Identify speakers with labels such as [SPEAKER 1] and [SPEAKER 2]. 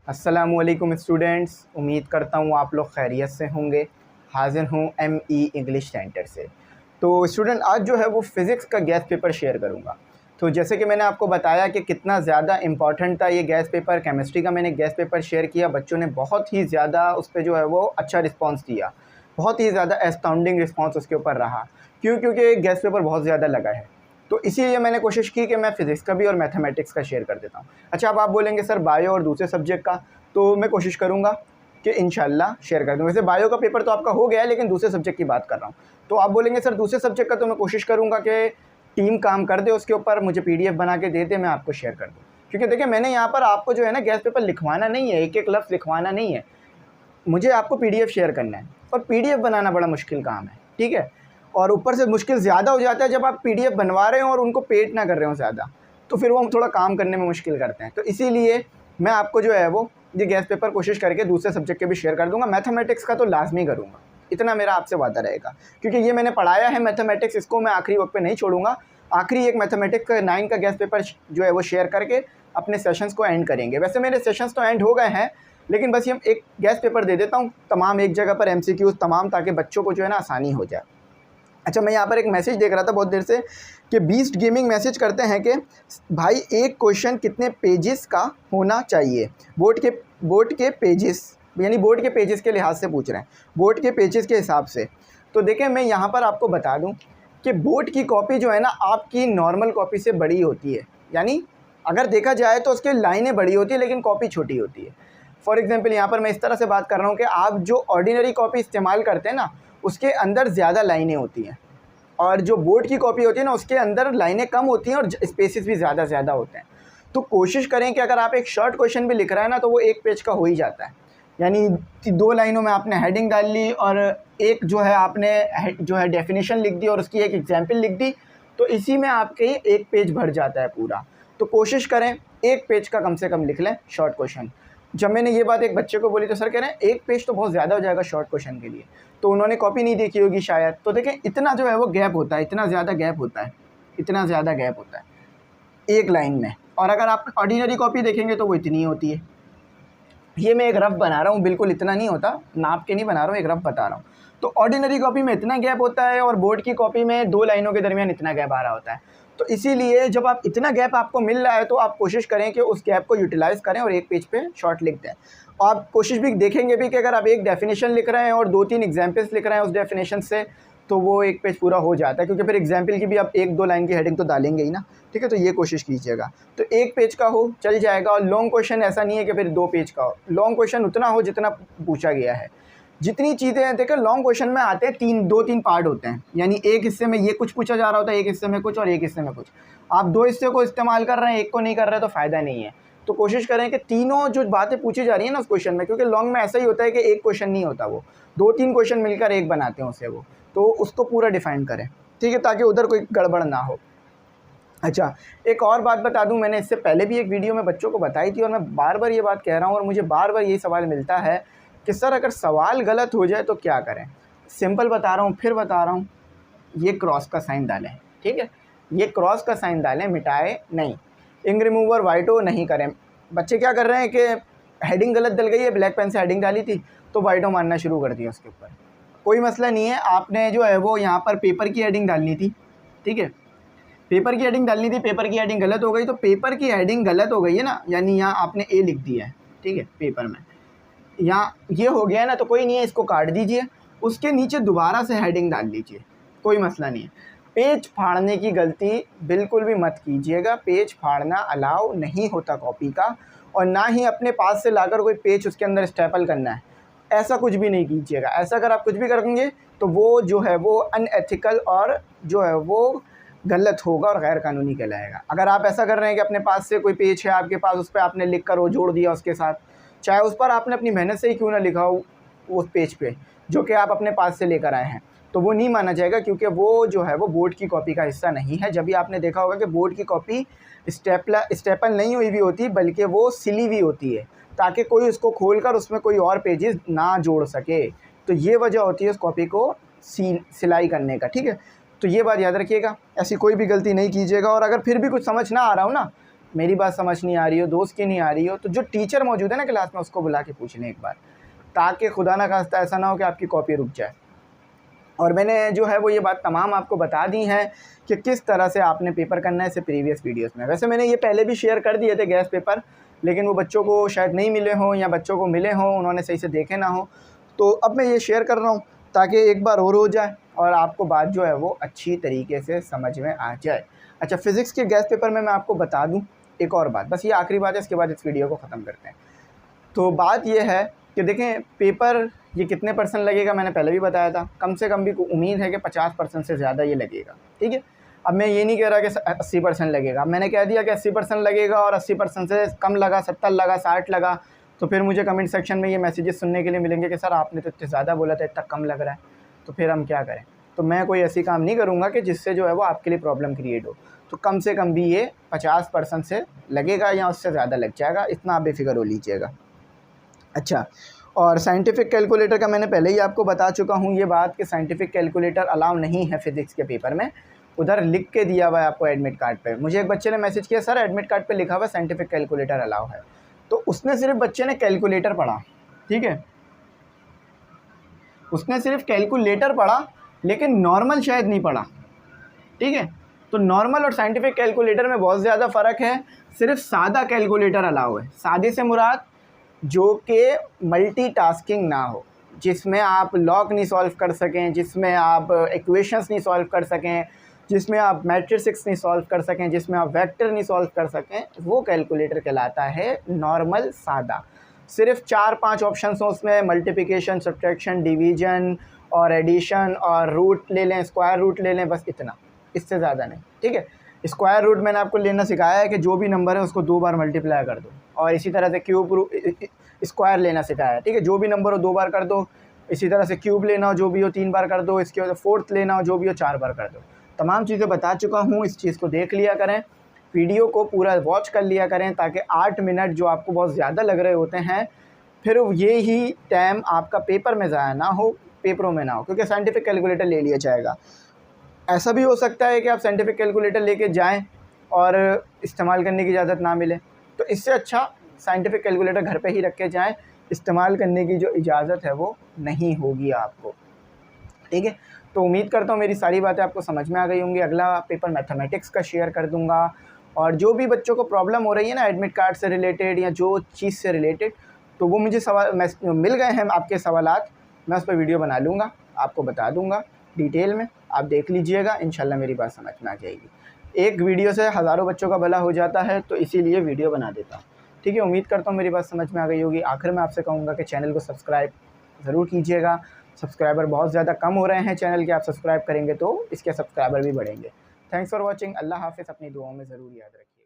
[SPEAKER 1] अस्सलामुअलैकुम स्टूडेंट्स, उम्मीद करता हूँ आप लोग खैरियत से होंगे। हाज़िर हूँ ME इंग्लिश सेंटर से। तो स्टूडेंट, आज जो है वो फ़िज़िक्स का गैस पेपर शेयर करूँगा। तो जैसे कि मैंने आपको बताया कि कितना ज़्यादा इम्पॉर्टेंट था ये गैस पेपर। केमिस्ट्री का मैंने गैस पेपर शेयर किया, बच्चों ने बहुत ही ज़्यादा उस पर जो है वो अच्छा रिस्पॉन्स दिया, बहुत ही ज़्यादा एस्टाउंडिंग रिस्पॉन्स उसके ऊपर रहा। क्योंकि गैस पेपर बहुत ज़्यादा लगा है, तो इसीलिए मैंने कोशिश की कि मैं फ़िज़िक्स का भी और मैथमेटिक्स का शेयर कर देता हूँ। अच्छा, अब आप बोलेंगे सर बायो और दूसरे सब्जेक्ट का, तो मैं कोशिश करूँगा कि इंशाल्लाह शेयर कर दूँ। वैसे बायो का पेपर तो आपका हो गया है, लेकिन दूसरे सब्जेक्ट की बात कर रहा हूँ। तो आप बोलेंगे सर दूसरे सब्जेक्ट का, तो मैं कोशिश करूँगा कि टीम काम कर दे उसके ऊपर, मुझे PDF बना के दे दे, मैं आपको शेयर कर दूँ। क्योंकि देखिए, मैंने यहाँ पर आपको जो है ना गैस पेपर लिखवाना नहीं है, एक एक लफ्ज़ लिखवाना नहीं है, मुझे आपको PDF शेयर करना है। और PDF बनाना बड़ा मुश्किल काम है, ठीक है। और ऊपर से मुश्किल ज़्यादा हो जाता है जब आप PDF बनवा रहे हो और उनको पेड ना कर रहे हो ज़्यादा, तो फिर वो हम थोड़ा काम करने में मुश्किल करते हैं। तो इसीलिए मैं आपको जो है वो ये गैस पेपर कोशिश करके दूसरे सब्जेक्ट के भी शेयर कर दूँगा। मैथमेटिक्स का तो लाजमी करूँगा, इतना मेरा आपसे वादा रहेगा, क्योंकि ये मैंने पढ़ाया है मैथमेटिक्स, इसको मैं आखिरी वक्त पे नहीं छोड़ूंगा। आखिरी एक मैथमेटिक्स का 9 का गैस पेपर जो है वो शेयर करके अपने सेशंस को एंड करेंगे। वैसे मेरे सेशंस तो एंड हो गए हैं, लेकिन बस ये एक गैस पेपर दे देता हूँ तमाम, एक जगह पर MCQs तमाम, ताकि बच्चों को जो है ना आसानी हो जाए। अच्छा, मैं यहाँ पर एक मैसेज देख रहा था बहुत देर से कि बीस्ट गेमिंग मैसेज करते हैं कि भाई एक क्वेश्चन कितने पेजेस का होना चाहिए। बोर्ड के पेजेस, यानी बोर्ड के पेजेस के लिहाज से पूछ रहे हैं, बोर्ड के पेजेस के हिसाब से। तो देखें, मैं यहाँ पर आपको बता दूँ कि बोर्ड की कॉपी जो है ना आपकी नॉर्मल कॉपी से बड़ी होती है। यानी अगर देखा जाए तो उसके लाइनें बड़ी होती है, लेकिन कॉपी छोटी होती है। फॉर एग्जांपल, यहाँ पर मैं इस तरह से बात कर रहा हूँ कि आप जो ऑर्डिनरी कॉपी इस्तेमाल करते हैं ना, उसके अंदर ज़्यादा लाइनें होती हैं, और जो बोर्ड की कॉपी होती है ना उसके अंदर लाइनें कम होती हैं और स्पेसेस भी ज़्यादा होते हैं। तो कोशिश करें कि अगर आप एक शॉर्ट क्वेश्चन भी लिख रहे हैं ना, तो वो एक पेज का हो ही जाता है। यानी 2 लाइनों में आपने हेडिंग डाल ली और एक जो है आपने जो है डेफिनेशन लिख दी और उसकी एक एग्जाम्पल लिख दी, तो इसी में आपके एक पेज भर जाता है पूरा। तो कोशिश करें एक पेज का कम से कम लिख लें शॉर्ट क्वेश्चन। जब मैंने ये बात एक बच्चे को बोली तो सर कह रहे हैं एक पेज तो बहुत ज़्यादा हो जाएगा शॉर्ट क्वेश्चन के लिए। तो उन्होंने कॉपी नहीं देखी होगी शायद। तो देखें, इतना जो है वो गैप होता है, इतना ज़्यादा गैप होता है, इतना ज़्यादा गैप होता है एक लाइन में। और अगर आप ऑर्डिनरी कॉपी देखेंगे तो वो इतनी होती है। ये मैं एक रफ बना रहा हूँ, बिल्कुल इतना नहीं होता, नाप के नहीं बना रहा हूँ, एक रफ बता रहा हूँ। तो ऑर्डिनरी कॉपी में इतना गैप होता है और बोर्ड की कॉपी में 2 लाइनों के दरमियान इतना गैप आ रहा होता है। तो इसीलिए जब आप इतना गैप आपको मिल रहा है तो आप कोशिश करें कि उस गैप को यूटिलाइज़ करें और एक पेज पे शॉर्ट लिख दें। और आप कोशिश भी देखेंगे भी कि अगर आप एक डेफिनेशन लिख रहे हैं और 2-3 एग्जाम्पल्स लिख रहे हैं उस डेफिनेशन से, तो वो एक पेज पूरा हो जाता है, क्योंकि फिर एग्जाम्पल की भी आप 1-2 लाइन की हेडिंग तो डालेंगे ही ना, ठीक है। तो ये कोशिश कीजिएगा, तो एक पेज का हो चल जाएगा। और लॉन्ग क्वेश्चन ऐसा नहीं है कि फिर 2 पेज का हो, लॉन्ग क्वेश्चन उतना हो जितना पूछा गया है। जितनी चीज़ें हैं, देखो लॉन्ग क्वेश्चन में आते हैं 2-3 पार्ट होते हैं, यानी एक हिस्से में ये कुछ पूछा जा रहा होता है, एक हिस्से में कुछ और एक हिस्से में कुछ। आप 2 हिस्से को इस्तेमाल कर रहे हैं, एक को नहीं कर रहे, तो फ़ायदा नहीं है। तो कोशिश करें कि तीनों जो बातें पूछी जा रही हैं ना उस क्वेश्चन में, क्योंकि लॉन्ग में ऐसा ही होता है कि एक क्वेश्चन नहीं होता, वो 2-3 क्वेश्चन मिलकर एक बनाते हैं उसे, वो तो उसको पूरा डिफाइन करें, ठीक है, ताकि उधर कोई गड़बड़ ना हो। अच्छा, एक और बात बता दूं, मैंने इससे पहले भी एक वीडियो में बच्चों को बताई थी और मैं बार बार ये बात कह रहा हूँ और मुझे बार बार यही सवाल मिलता है कि सर अगर सवाल गलत हो जाए तो क्या करें। सिंपल बता रहा हूँ, फिर बता रहा हूँ, ये क्रॉस का साइन डालें, ठीक है, ये क्रॉस का साइन डालें, मिटाए नहीं, इंक रिमूवर वाइटो नहीं करें। बच्चे क्या कर रहे हैं कि हेडिंग गलत डल गई है, ब्लैक पेन से हेडिंग डाली थी तो वाइटो मारना शुरू कर दिया उसके ऊपर। कोई मसला नहीं है, आपने जो है वो यहाँ पर पेपर की हेडिंग डालनी थी, ठीक है, पेपर की हेडिंग डालनी थी, पेपर की हेडिंग गलत हो गई, तो पेपर की हेडिंग गलत हो गई है ना, यानी यहाँ आपने ए लिख दिया है, ठीक है, पेपर में यहाँ ये हो गया है ना, तो कोई नहीं है, इसको काट दीजिए, उसके नीचे दोबारा से हेडिंग डाल लीजिए, कोई मसला नहीं है। पेज फाड़ने की गलती बिल्कुल भी मत कीजिएगा, पेज फाड़ना अलाउ नहीं होता कॉपी का, और ना ही अपने पास से लाकर कोई पेज उसके अंदर स्टेपल करना है, ऐसा कुछ भी नहीं कीजिएगा। ऐसा अगर आप कुछ भी करेंगे तो वो जो है वो अनएथिकल और जो है वो गलत होगा और गैर कानूनी कहलाएगा। अगर आप ऐसा कर रहे हैं कि अपने पास से कोई पेज है आपके पास, उस पर आपने लिख कर वो जोड़ दिया उसके साथ, चाहे उस पर आपने अपनी मेहनत से ही क्यों ना लिखा हो उस पेज पे जो कि आप अपने पास से लेकर आए हैं, तो वो नहीं माना जाएगा, क्योंकि वो जो है वो बोर्ड की कॉपी का हिस्सा नहीं है। जब भी आपने देखा होगा कि बोर्ड की कॉपी स्टेपल नहीं हुई भी होती, बल्कि वो सिली हुई होती है, ताकि कोई उसको खोलकर उसमें कोई और पेजेस ना जोड़ सके। तो ये वजह होती है उस कॉपी को सिलाई करने का, ठीक है। तो ये बात याद रखिएगा, ऐसी कोई भी गलती नहीं कीजिएगा। और अगर फिर भी कुछ समझ ना आ रहा हो ना, मेरी बात समझ नहीं आ रही हो, दोस्त की नहीं आ रही हो, तो जो टीचर मौजूद है ना क्लास में उसको बुला के पूछ लें एक बार, ताकि खुदा ना खास्ता ऐसा ना हो कि आपकी कॉपी रुक जाए। और मैंने जो है वो ये बात तमाम आपको बता दी है कि किस तरह से आपने पेपर करना है, इसे प्रीवियस वीडियोस में। वैसे मैंने ये पहले भी शेयर कर दिए थे गैस पेपर, लेकिन वो बच्चों को शायद नहीं मिले हों या बच्चों को मिले हों, उन्होंने सही से देखे ना हो, तो अब मैं ये शेयर कर रहा हूँ ताकि एक बार और हो जाए और आपको बात जो है वो अच्छी तरीके से समझ में आ जाए। अच्छा, फ़िज़िक्स के गैस पेपर में मैं आपको बता दूँ एक और बात, बस ये आखिरी बात है, इसके बाद इस वीडियो को ख़त्म करते हैं। तो बात ये है कि देखें पेपर ये कितने % लगेगा, मैंने पहले भी बताया था, कम से कम भी उम्मीद है कि 50% से ज़्यादा ये लगेगा, ठीक है। अब मैं ये नहीं कह रहा कि 80% लगेगा, मैंने कह दिया कि 80% लगेगा और 80% से कम लगा, 70 लगा, 60 लगा, तो फिर मुझे कमेंट सेक्शन में ये मैसेजेस सुनने के लिए मिलेंगे कि सर आपने तो इतने ज़्यादा बोला था, इतना कम लग रहा है, तो फिर हम क्या करें। तो मैं कोई ऐसी काम नहीं करूँगा कि जिससे जो है वो आपके लिए प्रॉब्लम क्रिएट हो। तो कम से कम भी ये 50% से लगेगा या उससे ज़्यादा लग जाएगा, इतना आप बेफिक्र हो लीजिएगा। अच्छा, और साइंटिफिक कैलकुलेटर का मैंने पहले ही आपको बता चुका हूँ ये बात कि साइंटिफिक कैलकुलेटर अलाउ नहीं है फ़िज़िक्स के पेपर में, उधर लिख के दिया हुआ है आपको एडमिट कार्ड पे। मुझे एक बच्चे ने मैसेज किया, सर एडमिट कार्ड पे लिखा हुआ है साइंटिफिक कैलकुलेटर अलाउ है, तो उसने सिर्फ बच्चे ने कैलकुलेटर पढ़ा, ठीक है, उसने सिर्फ कैलकुलेटर पढ़ा लेकिन नॉर्मल शायद नहीं पढ़ा, ठीक है। तो नॉर्मल और साइंटिफिक कैलकुलेटर में बहुत ज़्यादा फ़र्क है। सिर्फ सादा कैलकुलेटर अलाउ है, सादे से मुराद जो कि मल्टीटास्किंग ना हो, जिसमें आप लॉग नहीं सॉल्व कर सकें, जिसमें आप इक्वेशंस नहीं सॉल्व कर सकें, जिसमें आप मैट्रिसेस नहीं सॉल्व कर सकें, जिसमें आप वेक्टर नहीं सॉल्व कर सकें, वो कैलकुलेटर कहलाता है नॉर्मल सादा। सिर्फ 4-5 ऑप्शंस हों उसमें, मल्टीप्लिकेशन, सब्ट्रैक्शन, डिवीजन और एडिशन और रूट ले लें, स्क्वायर रूट ले लें, बस इतना, इससे ज़्यादा नहीं, ठीक है। स्क्वायर रूट मैंने आपको लेना सिखाया है कि जो भी नंबर है उसको 2 बार मल्टीप्लाई कर दो, और इसी तरह से क्यूब स्क्वायर लेना सिखाया है, ठीक है। जो भी नंबर हो 2 बार कर दो, इसी तरह से क्यूब लेना हो जो भी हो 3 बार कर दो, इसके बाद फोर्थ लेना हो जो भी हो 4 बार कर दो। तमाम चीज़ें बता चुका हूँ, इस चीज़ को देख लिया करें, वीडियो को पूरा वॉच कर लिया करें, ताकि 8 मिनट जो आपको बहुत ज़्यादा लग रहे होते हैं, फिर ये ही टाइम आपका पेपर में ज़ाया ना हो, पेपरों में ना हो, क्योंकि साइंटिफिक कैलकुलेटर ले लिया जाएगा। ऐसा भी हो सकता है कि आप साइंटिफिक कैलकुलेटर लेके जाएं और इस्तेमाल करने की इजाज़त ना मिले, तो इससे अच्छा साइंटिफिक कैलकुलेटर घर पे ही रख के जाएँ, इस्तेमाल करने की जो इजाज़त है वो नहीं होगी आपको, ठीक है। तो उम्मीद करता हूँ मेरी सारी बातें आपको समझ में आ गई होंगी। अगला पेपर मैथमेटिक्स का शेयर कर दूँगा, और जो भी बच्चों को प्रॉब्लम हो रही है ना एडमिट कार्ड से रिलेटेड या जो चीज़ से रिलेटेड, तो वो मुझे मिल गए हैं आपके सवालात, मैं उस पर वीडियो बना लूँगा, आपको बता दूँगा डिटेल में, आप देख लीजिएगा, इंशाल्लाह मेरी बात समझ में आ जाएगी। एक वीडियो से हज़ारों बच्चों का भला हो जाता है, तो इसीलिए वीडियो बना देता हूँ, ठीक है। उम्मीद करता हूँ मेरी बात समझ में आ गई होगी। आखिर में आपसे कहूँगा कि चैनल को सब्सक्राइब ज़रूर कीजिएगा, सब्सक्राइबर बहुत ज़्यादा कम हो रहे हैं चैनल के, आप सब्सक्राइब करेंगे तो इसके सब्सक्राइबर भी बढ़ेंगे। थैंक्स फॉर वॉचिंग, अल्लाह हाफ़िज़, अपनी दुआओं में ज़रूर याद रखिए।